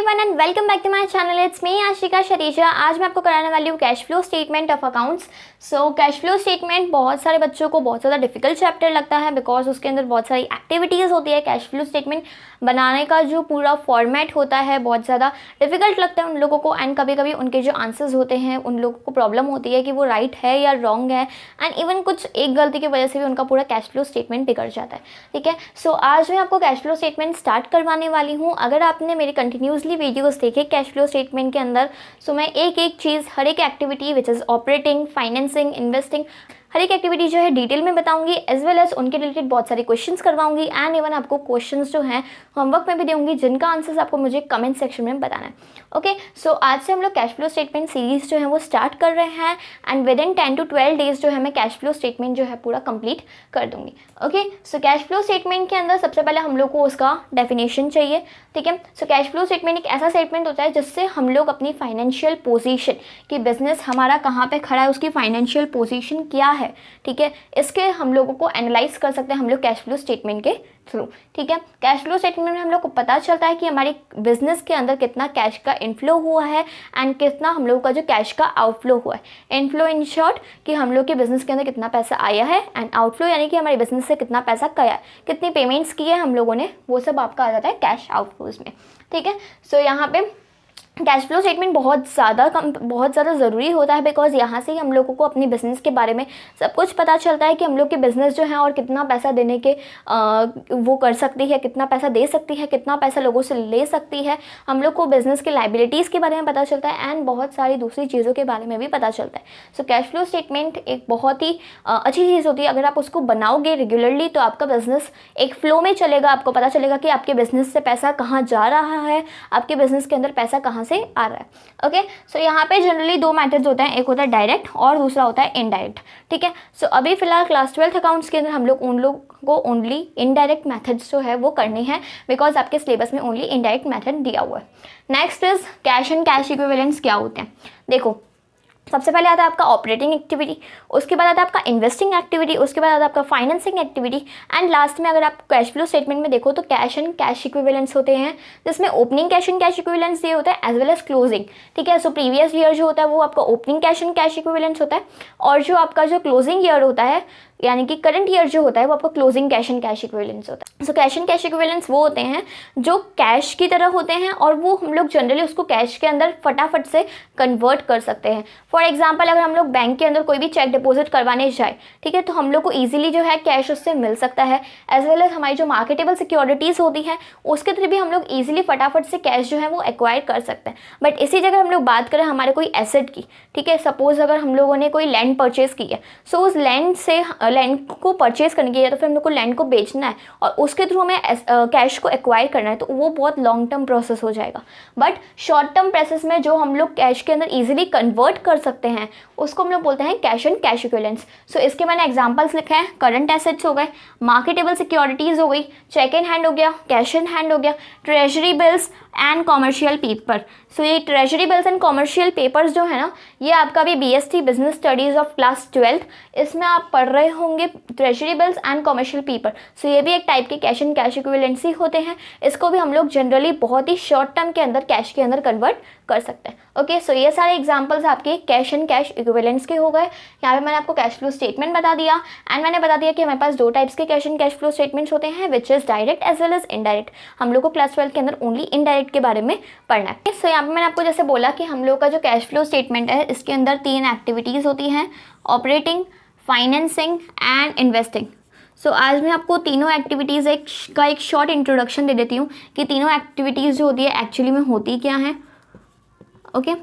Everyone and welcome back to my channel. It's me Ashika Sharija. आज मैं आपको कराने वाली हूँ cash flow statement of accounts. So cash flow statement बहुत सारे बच्चों को बहुत ज़्यादा डिफिकल्ट चैप्टर लगता है बिकॉज उसके अंदर बहुत सारी एक्टिविटीज़ होती है। कैश फ्लो स्टेटमेंट बनाने का जो पूरा फॉर्मेट होता है बहुत ज़्यादा डिफिकल्ट लगता है उन लोगों को, एंड कभी कभी उनके जो आंसर्स होते हैं उन लोगों को प्रॉब्लम होती है कि वो राइट है या रॉन्ग है, एंड इवन कुछ एक गलती की वजह से भी उनका पूरा कैश फ्लो स्टेटमेंट बिगड़ जाता है। ठीक है, सो आज मैं आपको कैश फ्लो स्टेटमेंट स्टार्ट करवाने वाली हूँ। अगर आपने मेरे कंटिन्यूसली वीडियोस देखे कैश फ्लो स्टेटमेंट के अंदर, सो मैं एक एक चीज़, हर एक activity which is operating, financing, investing, हर एक एक्टिविटी जो है डिटेल में बताऊंगी, एज वेल एज उनके रिलेटेड बहुत सारे क्वेश्चंस करवाऊंगी, एंड इवन आपको क्वेश्चंस जो हैं होमवर्क में भी दूंगी जिनका आंसर्स आपको मुझे कमेंट सेक्शन में बताना है। ओके, सो आज से हम लोग कैश फ्लो स्टेटमेंट सीरीज जो है वो स्टार्ट कर रहे हैं, and with in 10 to 12 days जो है मैं कैश फ्लो स्टेटमेंट जो है पूरा कंप्लीट कर दूंगी। ओके, सो कैश फ्लो स्टेटमेंट के अंदर सबसे पहले हम लोग को उसका डेफिनेशन चाहिए। ठीक है, सो कैश फ्लो स्टेटमेंट एक ऐसा स्टेटमेंट होता है जिससे हम लोग अपनी फाइनेंशियल पोजीशन कि बिजनेस हमारा कहाँ पे खड़ा है, उसकी फाइनेंशियल पोजीशन क्या है, ठीक है, इसके हम लोगों को एनालाइज कर सकते हैं हम लोग कैश फ्लो स्टेटमेंट के थ्रू। ठीक है, कैश फ्लो स्टेटमेंट में हम लोग को पता चलता है कि हमारे बिजनेस के अंदर कितना कैश का इनफ्लो हुआ है एंड कितना हम लोग का जो कैश का आउटफ्लो हुआ है। इनफ्लो इन शॉर्ट कि हम लोग के बिजनेस के अंदर कितना पैसा आया है, एंड आउटफ्लो यानी कि हमारे बिजनेस से कितना पैसा गया है, कितनी पेमेंट्स की है हम लोगों ने, वो सब आपका आ जाता है कैश आउटफ्लोज में। ठीक है, सो यहाँ पे कैश फ्लो स्टेटमेंट बहुत ज़्यादा ज़रूरी होता है बिकॉज यहाँ से ही हम लोगों को अपनी बिज़नेस के बारे में सब कुछ पता चलता है कि हम लोग के बिज़नेस जो है और कितना पैसा देने के वो कर सकती है, कितना पैसा दे सकती है, कितना पैसा लोगों से ले सकती है, हम लोग को बिज़नेस के लाइबिलिटीज़ के बारे में पता चलता है, एंड बहुत सारी दूसरी चीज़ों के बारे में भी पता चलता है। सो कैश फ्लो स्टेटमेंट एक बहुत ही अच्छी चीज़ होती है। अगर आप उसको बनाओगे रेगुलरली तो आपका बिज़नेस एक फ्लो में चलेगा, आपको पता चलेगा कि आपके बिज़नेस से पैसा कहाँ जा रहा है, आपके बिज़नेस के अंदर पैसा कहाँ से आ रहा है। ओके, सो यहाँ पे जनरली दो मेथड्स होते हैं, एक होता है डायरेक्ट और दूसरा होता है इनडायरेक्ट। ठीक है, सो अभी फिलहाल क्लास 12 अकाउंट्स के अंदर हम लोग उन लोग को ओनली इनडायरेक्ट मेथड्स जो है वो करनी है बिकॉज आपके सिलेबस में ओनली इनडायरेक्ट मेथड दिया हुआ है। Next is cash and cash equivalents क्या होते हैं। देखो, सबसे पहले आता है आपका ऑपरेटिंग एक्टिविटी, उसके बाद आता है आपका इन्वेस्टिंग एक्टिविटी, उसके बाद आता है आपका फाइनेंसिंग एक्टिविटी, एंड लास्ट में अगर आप कैश फ्लो स्टेटमेंट में देखो तो कैश एंड कैश इक्विवेलेंट्स होते हैं जिसमें opening cash and cash equivalents ये होता है एज वेल एज क्लोजिंग। ठीक है, सो प्रीवियस ईयर जो होता है वो आपका opening cash and cash equivalents होता है, और जो आपका जो क्लोजिंग ईयर होता है यानी कि करंट ईयर जो होता है वो आपका closing cash and cash equivalents होता है। So cash and cash equivalents वो होते हैं जो कैश की तरह होते हैं और वो हम लोग जनरली उसको कैश के अंदर फटाफट से कन्वर्ट कर सकते हैं। फॉर एग्जांपल अगर हम लोग बैंक के अंदर कोई भी चेक डिपॉजिट करवाने जाए, ठीक है, तो हम लोग को ईजिली जो है कैश उससे मिल सकता है, एज वेल एज हमारी जो मार्केटेबल सिक्योरिटीज़ होती हैं उसके थ्रू भी हम लोग ईजिली फटाफट से कैश जो है वो एक्वायर कर सकते हैं। बट इसी जगह हम लोग बात करें हमारे कोई एसेट की, ठीक है, सपोज अगर हम लोगों ने कोई लैंड परचेज की है, सो उस लैंड से लैंड को परचेज करने की है तो फिर हम लोग को लैंड को बेचना है और उसके थ्रू हमें कैश को एक्वायर करना है, तो वो बहुत लॉन्ग टर्म प्रोसेस हो जाएगा। बट शॉर्ट टर्म प्रोसेस में जो हम लोग कैश के अंदर इजीली कन्वर्ट कर सकते हैं उसको हम लोग बोलते हैं कैश एंड कैश इक्विवेलेंट्स। सो इसके मैंने एग्जांपल्स लिखे हैं, करंट एसेट्स हो गए, मार्केटेबल सिक्योरिटीज़ हो गई, चेक इन हैंड हो गया, कैश इन हैंड हो गया, treasury bills and commercial paper. So ये treasury bills and commercial papers जो है ना, ये आपका भी BSc business studies of class 12 इसमें आप पढ़ रहे होंगे treasury bills and commercial paper. So ये भी एक टाइप के कैश एंड कैश इक्विवेलेंट्स ही होते हैं। इसको भी हम लोग जनरली बहुत ही शॉर्ट टर्म के अंदर कैश के अंदर कन्वर्ट कर सकते हैं। ओके, सो ये सारे एग्जांपल्स आपके कैश एंड कैश इक्विवेलेंट्स के हो गए। यहाँ पे मैंने आपको कैश फ्लो स्टेटमेंट बता दिया, एंड मैंने बता दिया कि हमारे पास दो टाइप्स के cash and cash flow statements होते हैं which is direct as well as indirect. हम लोग को क्लास 12 के अंदर ओनली इनडायरेक्ट के बारे में पढ़ना है। सो यहाँ पे मैंने आपको जैसे बोला कि हम लोग का जो कैश फ्लो स्टेटमेंट है इसके अंदर 3 एक्टिविटीज़ होती हैं, ऑपरेटिंग, फाइनेंसिंग एंड इन्वेस्टिंग। सो आज मैं आपको तीनों एक्टिविटीज़ का एक शॉर्ट इंट्रोडक्शन दे देती हूँ कि तीनों एक्टिविटीज़ जो होती है एक्चुअली में होती क्या हैं। ओके,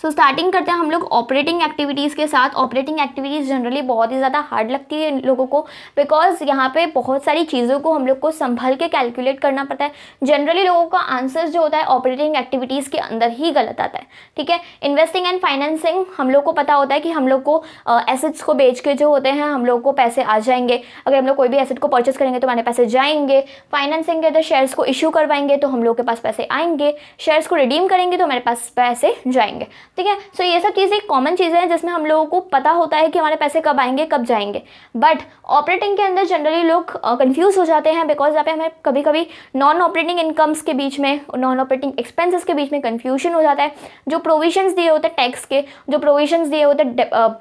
सो स्टार्टिंग करते हैं हम लोग ऑपरेटिंग एक्टिविटीज़ के साथ। ऑपरेटिंग एक्टिविटीज़ जनरली बहुत ही ज़्यादा हार्ड लगती है इन लोगों को बिकॉज यहाँ पे बहुत सारी चीज़ों को हम लोग को संभल के कैलकुलेट करना पड़ता है। जनरली लोगों का आंसर जो होता है ऑपरेटिंग एक्टिविटीज़ के अंदर ही गलत आता है। ठीक है, इन्वेस्टिंग एंड फाइनेंसिंग हम लोग को पता होता है कि हम लोग को एसेट्स को बेच के जो होते हैं हम लोग को पैसे आ जाएंगे। अगर हम लोग कोई भी एसेट को परचेस करेंगे तो हमारे पैसे जाएंगे। फाइनेंसिंग के अंदर शेयर्स को इशू करवाएंगे तो हम लोग के पास पैसे आएंगे। शेयर्स को रिडीम करेंगे तो हमारे पास पैसे जाएंगे। ठीक है। सो ये सब चीज़ें कॉमन चीज़ें हैं जिसमें हम लोगों को पता होता है कि हमारे पैसे कब आएंगे कब जाएंगे। बट ऑपरेटिंग के अंदर जनरली लोग कंफ्यूज हो जाते हैं, बिकॉज यहाँ पे हमें कभी कभी नॉन ऑपरेटिंग इनकम्स के बीच में, नॉन ऑपरेटिंग एक्सपेंसेस के बीच में कन्फ्यूजन हो जाता है। जो प्रोविजंस दिए होते हैं टैक्स के, जो प्रोविजंस दिए होते हैं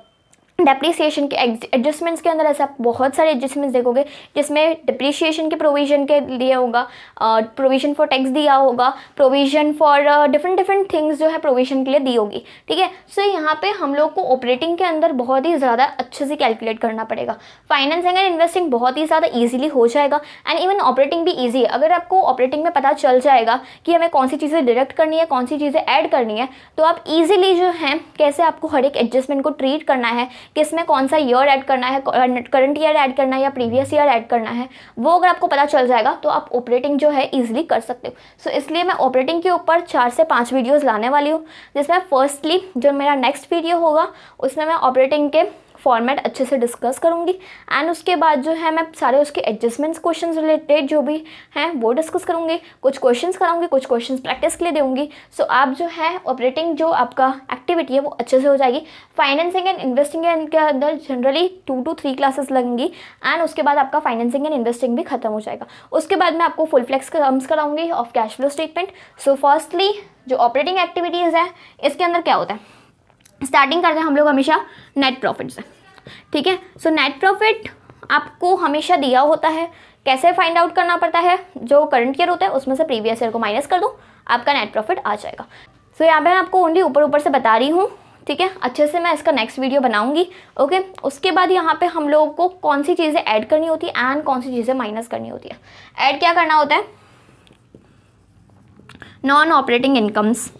डेप्रीसिएशन के एडजस्टमेंट्स के अंदर, ऐसे आप बहुत सारे एडजस्टमेंट्स देखोगे जिसमें डिप्रीशिएशन के प्रोविजन के दिया होगा, प्रोविजन फॉर टैक्स दिया होगा, प्रोविजन फॉर डिफरेंट थिंग्स जो है प्रोविजन के लिए दी होगी। ठीक है। सो यहाँ पे हम लोग को ऑपरेटिंग के अंदर बहुत ही ज़्यादा अच्छे से कैलकुलेट करना पड़ेगा। फाइनेंसिंग एंड इन्वेस्टिंग बहुत ही ज़्यादा ईजिली हो जाएगा, एंड इवन ऑपरेटिंग भी ईजी है। अगर आपको ऑपरेटिंग में पता चल जाएगा कि हमें कौन सी चीज़ें डिडक्ट करनी है, कौन सी चीज़ें ऐड करनी है, तो आप ईजिली जो है कैसे आपको हर एक एडजस्टमेंट को ट्रीट करना है, किसमें कौन सा ईयर ऐड करना है, करंट ईयर ऐड करना है या प्रीवियस ईयर ऐड करना है, वो अगर आपको पता चल जाएगा तो आप ऑपरेटिंग जो है इजीली कर सकते हो। सो इसलिए मैं ऑपरेटिंग के ऊपर 4 से 5 वीडियोस लाने वाली हूँ, जिसमें फर्स्टली जो मेरा नेक्स्ट वीडियो होगा उसमें मैं ऑपरेटिंग के फॉर्मेट अच्छे से डिस्कस करूँगी, एंड उसके बाद जो है मैं सारे उसके एडजस्टमेंट्स क्वेश्चंस रिलेटेड जो भी हैं वो डिस्कस करूँगी, कुछ क्वेश्चंस कराऊंगी, कुछ क्वेश्चंस प्रैक्टिस के लिए दूँगी। सो आप जो है ऑपरेटिंग जो आपका एक्टिविटी है वो अच्छे से हो जाएगी। फाइनेंसिंग एंड इन्वेस्टिंग के अंदर जनरली 2 to 3 क्लासेस लगेंगी, एंड उसके बाद आपका फाइनेंसिंग एंड इन्वेस्टिंग भी खत्म हो जाएगा। उसके बाद मैं आपको फुल फ्लेक्स सम्स कराऊंगी of cash flow statement. So firstly जो ऑपरेटिंग एक्टिविटीज़ है इसके अंदर क्या होता है, स्टार्टिंग करते हैं हम लोग हमेशा नेट प्रॉफिट से। ठीक है। सो नेट प्रॉफिट आपको हमेशा दिया होता है। कैसे फाइंड आउट करना पड़ता है, जो करंट ईयर होता है उसमें से प्रीवियस ईयर को माइनस कर दो, आपका नेट प्रॉफिट आ जाएगा। सो यहाँ पे मैं आपको ओनली ऊपर से बता रही हूँ। ठीक है। अच्छे से मैं इसका नेक्स्ट वीडियो बनाऊंगी। ओके। उसके बाद यहाँ पे हम लोगों को कौन सी चीज़ें ऐड करनी होती है एंड कौन सी चीज़ें माइनस करनी होती है। ऐड क्या करना होता है, non operating incomes,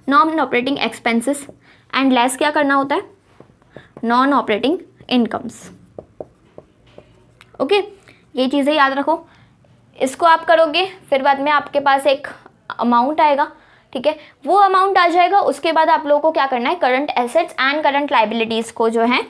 non operating expenses, and less क्या करना होता है, नॉन ऑपरेटिंग इनकम्स। ओके। ये चीज़ें याद रखो, इसको आप करोगे फिर बाद में आपके पास एक अमाउंट आएगा। ठीक है। वो अमाउंट आ जाएगा, उसके बाद आप लोगों को क्या करना है, current assets and current liabilities को जो है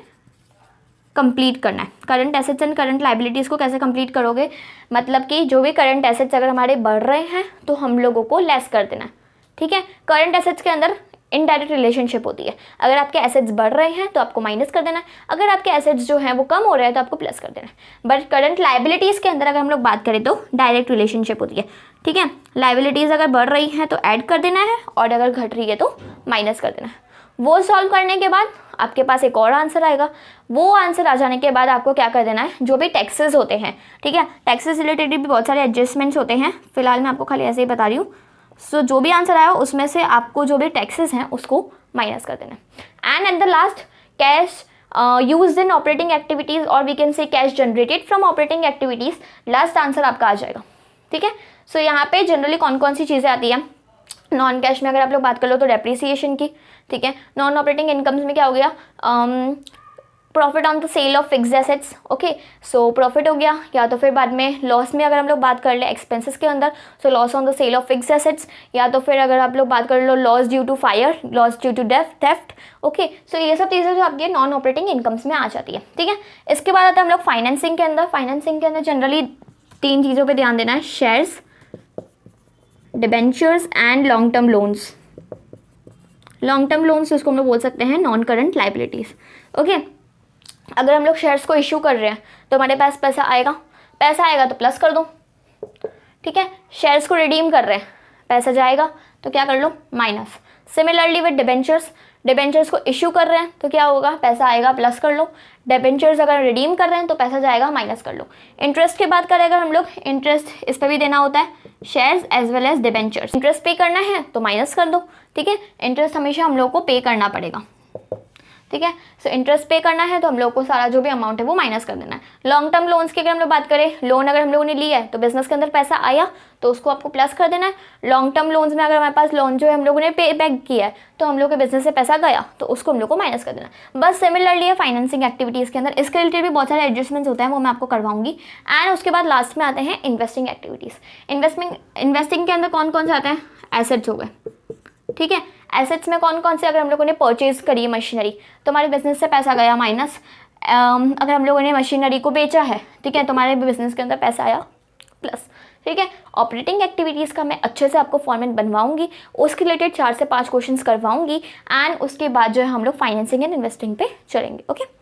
कंप्लीट करना है। Current assets and current liabilities को कैसे कंप्लीट करोगे, मतलब कि जो भी करंट एसेट्स अगर हमारे बढ़ रहे हैं तो हम लोगों को लेस कर देना है। ठीक है। करंट एसेट्स के अंदर इनडायरेक्ट रिलेशनशिप होती है, अगर आपके एसेट्स बढ़ रहे हैं तो आपको माइनस कर देना है, अगर आपके एसेट्स जो हैं वो कम हो रहे हैं तो आपको प्लस कर देना है। बट करंट लाइबिलिटीज़ के अंदर अगर हम लोग बात करें तो डायरेक्ट रिलेशनशिप होती है। ठीक है। लाइबिलिटीज़ अगर बढ़ रही हैं तो ऐड कर देना है, और अगर घट रही है तो माइनस कर देना है। वो सॉल्व करने के बाद आपके पास एक और आंसर आएगा। वो आंसर आ जाने के बाद आपको क्या कर देना है, जो भी टैक्सेस होते हैं, ठीक है, टैक्सेस रिलेटेड भी बहुत सारे एडजस्टमेंट्स होते हैं, फिलहाल मैं आपको खाली ऐसे ही बता रही हूँ। सो जो भी आंसर आया उसमें से आपको जो भी टैक्सेस हैं उसको माइनस कर देना है। And at the last cash used in operating activities, और we can say cash generated from operating activities, last answer आपका आ जाएगा। ठीक है। सो यहाँ पे जनरली कौन कौन सी चीज़ें आती हैं, नॉन कैश में अगर आप लोग बात कर लो तो डेप्रीसिएशन की। ठीक है। नॉन ऑपरेटिंग इनकम्स में क्या हो गया, profit on the sale of fixed assets. Okay. So profit हो गया, या तो फिर बाद में लॉस में अगर हम लोग बात कर ले एक्सपेंसेस के अंदर, so loss on the sale of fixed assets, या तो फिर अगर आप लोग बात कर लो loss due to fire, loss due to theft. Okay. So ये सब चीज़ें जो आपकी नॉन ऑपरेटिंग इनकम्स में आ जाती है। ठीक है। इसके बाद आता है हम लोग फाइनेंसिंग के अंदर। फाइनेंसिंग के अंदर जनरली 3 चीज़ों पर ध्यान देना है, shares, debentures and long term loans. Long term loans उसको हम लोग बोल सकते हैं नॉन करंट लाइबिलिटीज़। ओके। अगर हम लोग शेयर्स को इश्यू कर रहे हैं तो हमारे पास पैसा आएगा तो प्लस कर दो। ठीक है। शेयर्स को रिडीम कर रहे हैं, पैसा जाएगा तो क्या कर लो, माइनस। सिमिलरली विद डिबेंचर्स को इश्यू कर रहे हैं तो क्या होगा, पैसा आएगा प्लस कर लो। डिबेंचर्स अगर रिडीम कर रहे हैं तो पैसा जाएगा माइनस कर लो। इंटरेस्ट की बात करें अगर हम लोग, इंटरेस्ट इस पर भी देना होता है, shares as well as debentures. Interest पे करना है तो माइनस कर दो। ठीक है। इंटरेस्ट हमेशा हम लोग को पे करना पड़ेगा। ठीक है। सो इंटरेस्ट पे करना है तो हम लोग को सारा जो भी अमाउंट है वो माइनस कर देना है। लॉन्ग टर्म लोन्स की अगर हम लोग बात करें, लोन अगर हम लोगों ने लिया है तो बिजनेस के अंदर पैसा आया तो उसको आपको प्लस कर देना है। लॉन्ग टर्म लोन्स में अगर हमारे पास लोन जो है हम लोगों ने पे बैक किया है तो हम लोग के बिजनेस से पैसा गया तो उसको हम लोग को माइनस कर देना है। बस सिमिलरली है फाइनेंसिंग एक्टिविटीज़ के अंदर, इसके रिलेटेड भी बहुत सारे एडजस्टमेंट्स होते हैं, वो मैं आपको करवाऊंगी। एंड उसके बाद लास्ट में आते हैं इन्वेस्टिंग एक्टिविटीज़। इन्वेस्टिंग के अंदर कौन कौन से आते हैं, एसेट्स हो गए। ठीक है। एसेट्स में कौन कौन से, अगर हम लोगों ने परचेज करी मशीनरी तो हमारे बिजनेस से पैसा गया माइनस। अगर हम लोगों ने मशीनरी को बेचा है, ठीक है, तो हमारे बिजनेस के अंदर पैसा आया प्लस। ठीक है। ऑपरेटिंग एक्टिविटीज़ का मैं अच्छे से आपको फॉर्मेट बनवाऊंगी, उसके रिलेटेड 4 से 5 क्वेश्चंस करवाऊंगी एंड उसके बाद जो है हम लोग फाइनेंसिंग एंड इन्वेस्टिंग पे चलेंगे। ओके।